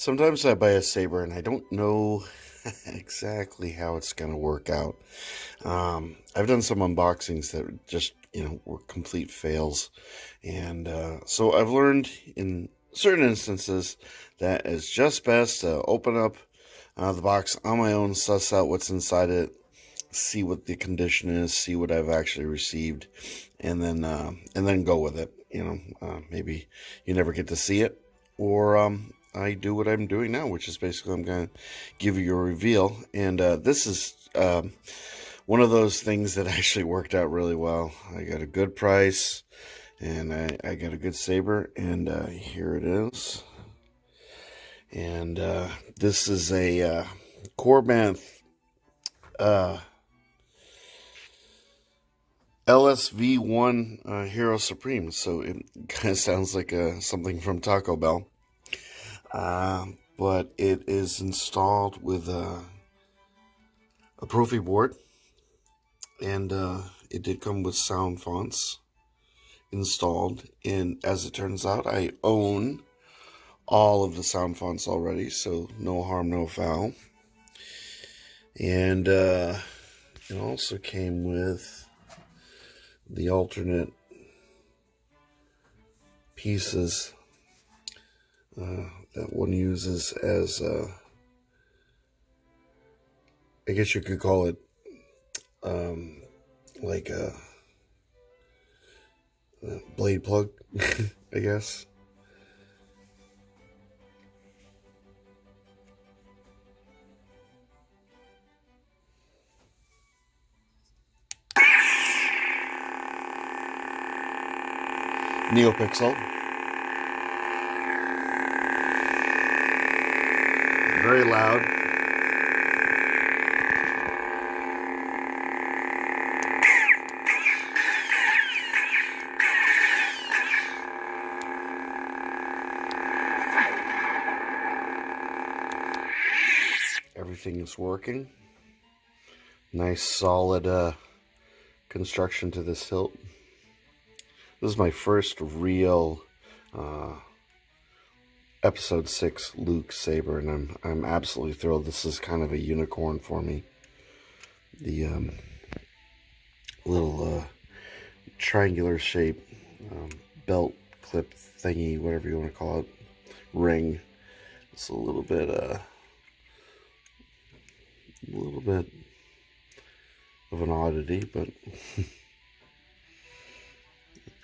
Sometimes I buy a saber and I don't know exactly how it's going to work out. I've done some unboxings that just, were complete fails. And so I've learned in certain instances that it's just best to open up the box on my own, suss out what's inside it, see what the condition is, see what I've actually received, and then go with it. Maybe you never get to see it, or I do what I'm doing now, which is basically I'm going to give you a reveal. And this is one of those things that actually worked out really well. I got a good price, and I got a good saber, and here it is. And this is a Korbanth LSV1 Hero Supreme. So it kind of sounds like something from Taco Bell. But it is installed with a Proffie board, and it did come with sound fonts installed. And as it turns out, I own all of the sound fonts already, so no harm, no foul. And it also came with the alternate pieces that one uses as, I guess you could call it like a blade plug, I guess. Neopixel. Very loud. Everything is working. Nice solid construction to this hilt. This is my first real episode 6 Luke saber, and I'm absolutely thrilled. This is kind of a unicorn for me. The little triangular shape belt clip thingy, whatever you want to call it, ring. It's a little bit of an oddity, but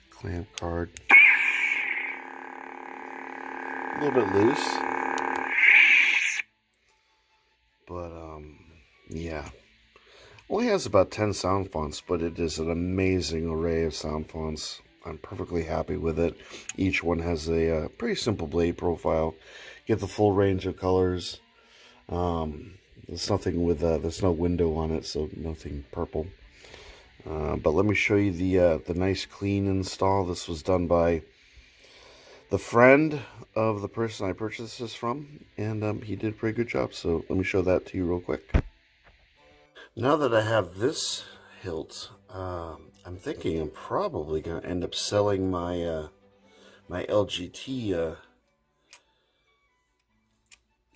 clamp card. A little bit loose, but yeah. Only has about 10 sound fonts, but it is an amazing array of sound fonts. I'm perfectly happy with it. Each one has a pretty simple blade profile. Get the full range of colors. There's nothing with there's no window on it, so nothing purple. But let me show you the nice clean install. This was done by the friend of the person I purchased this from, and he did a pretty good job. So let me show that to you real quick. Now that I have this hilt, I'm thinking I'm probably going to end up selling my my LGT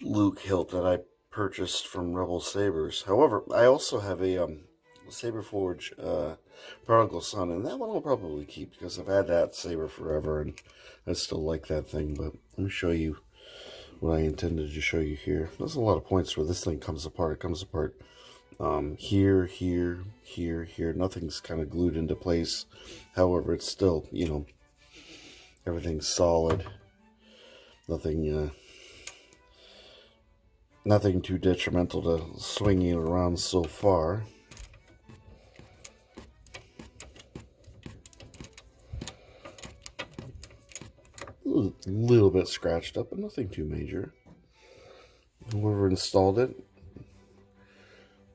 Luke hilt that I purchased from Rebel Sabers. However, I also have a Saberforge Prodigal Son, and that one I'll probably keep because I've had that saber forever and I still like that thing. But let me show you what I intended to show you here. There's a lot of points where this thing comes apart. It comes apart here, here, here, here. Nothing's kind of glued into place. However, it's still, everything's solid. Nothing too detrimental to swinging it around so far. A little bit scratched up, but nothing too major. Whoever installed it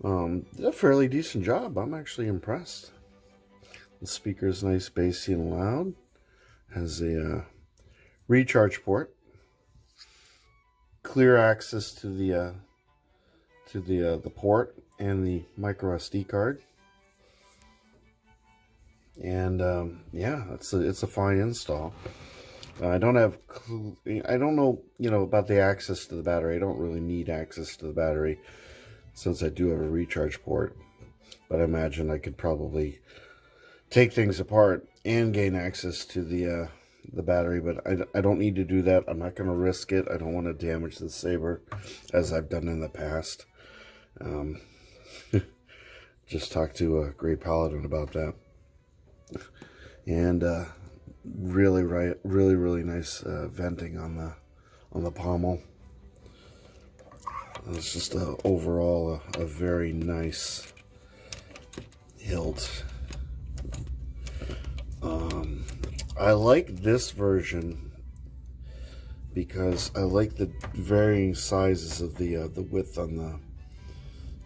did a fairly decent job. I'm actually impressed. The speaker's nice, bassy, and loud. Has a recharge port, clear access to the port and the micro SD card, and yeah, it's a fine install. I don't have, I don't know, about the access to the battery. I don't really need access to the battery since I do have a recharge port. But I imagine I could probably take things apart and gain access to the battery. But I don't need to do that. I'm not going to risk it. I don't want to damage the saber as I've done in the past. Just talked to a Great Paladin about that. And really nice venting on the pommel. It's just overall a very nice hilt. I like this version because I like the varying sizes of the width on the,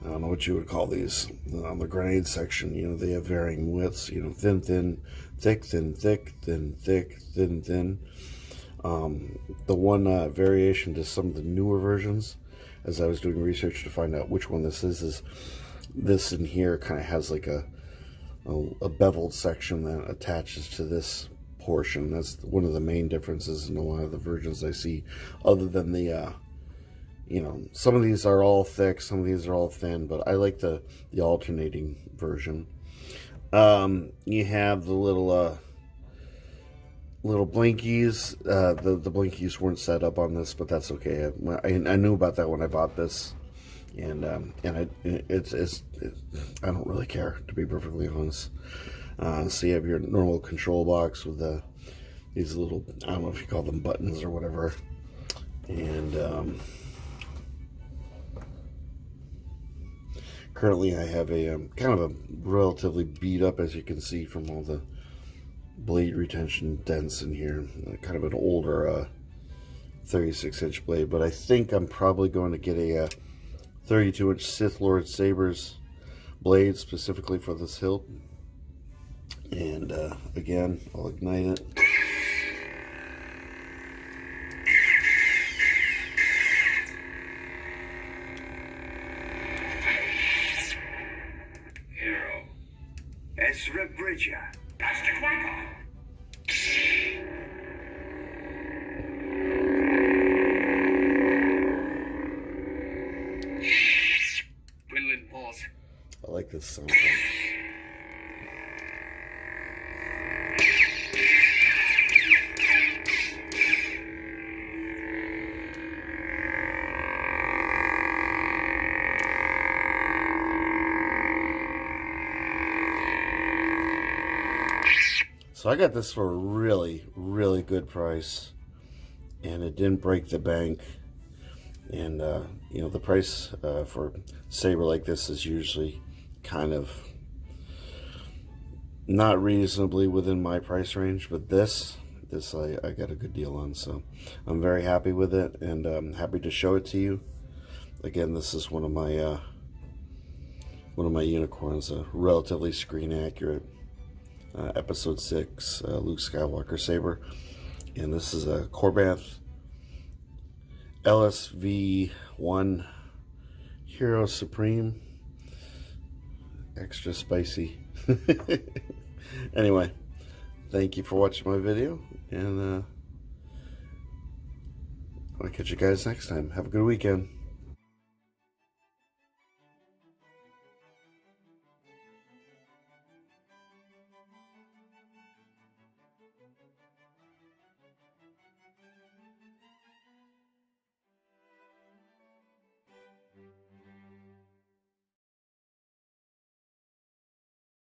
I don't know what you would call these, on the grenade section. They have varying widths, thin, thick, thin, thick, thin, thick, thin, thin. The one variation to some of the newer versions, as I was doing research to find out which one this is this in here kind of has like a beveled section that attaches to this portion. That's one of the main differences in a lot of the versions I see, other than the some of these are all thick, some of these are all thin, but I like the alternating version. You have the little blinkies. The blinkies weren't set up on this, but that's okay. I knew about that when I bought this, and I don't really care, to be perfectly honest. So you have your normal control box with these little, I don't know if you call them buttons or whatever, and currently I have a kind of a relatively beat up, as you can see from all the blade retention dents in here, kind of an older 36-inch blade, but I think I'm probably going to get a 32-inch Sith Lord Sabers blade specifically for this hilt. And again, I'll ignite it. Hero. Ezra Bridger. Pastor Qui-Gon. Quinlan Pause. I like this sound. So I got this for a really good price, and it didn't break the bank. And the price for saber like this is usually kind of not reasonably within my price range, but this I got a good deal on, so I'm very happy with it, and I'm happy to show it to you. Again, this is one of my unicorns, a relatively screen accurate episode 6 Luke Skywalker saber, and this is a Korbanth LSV1 Hero Supreme, extra spicy. Anyway, thank you for watching my video, and I'll catch you guys next time. Have a good weekend.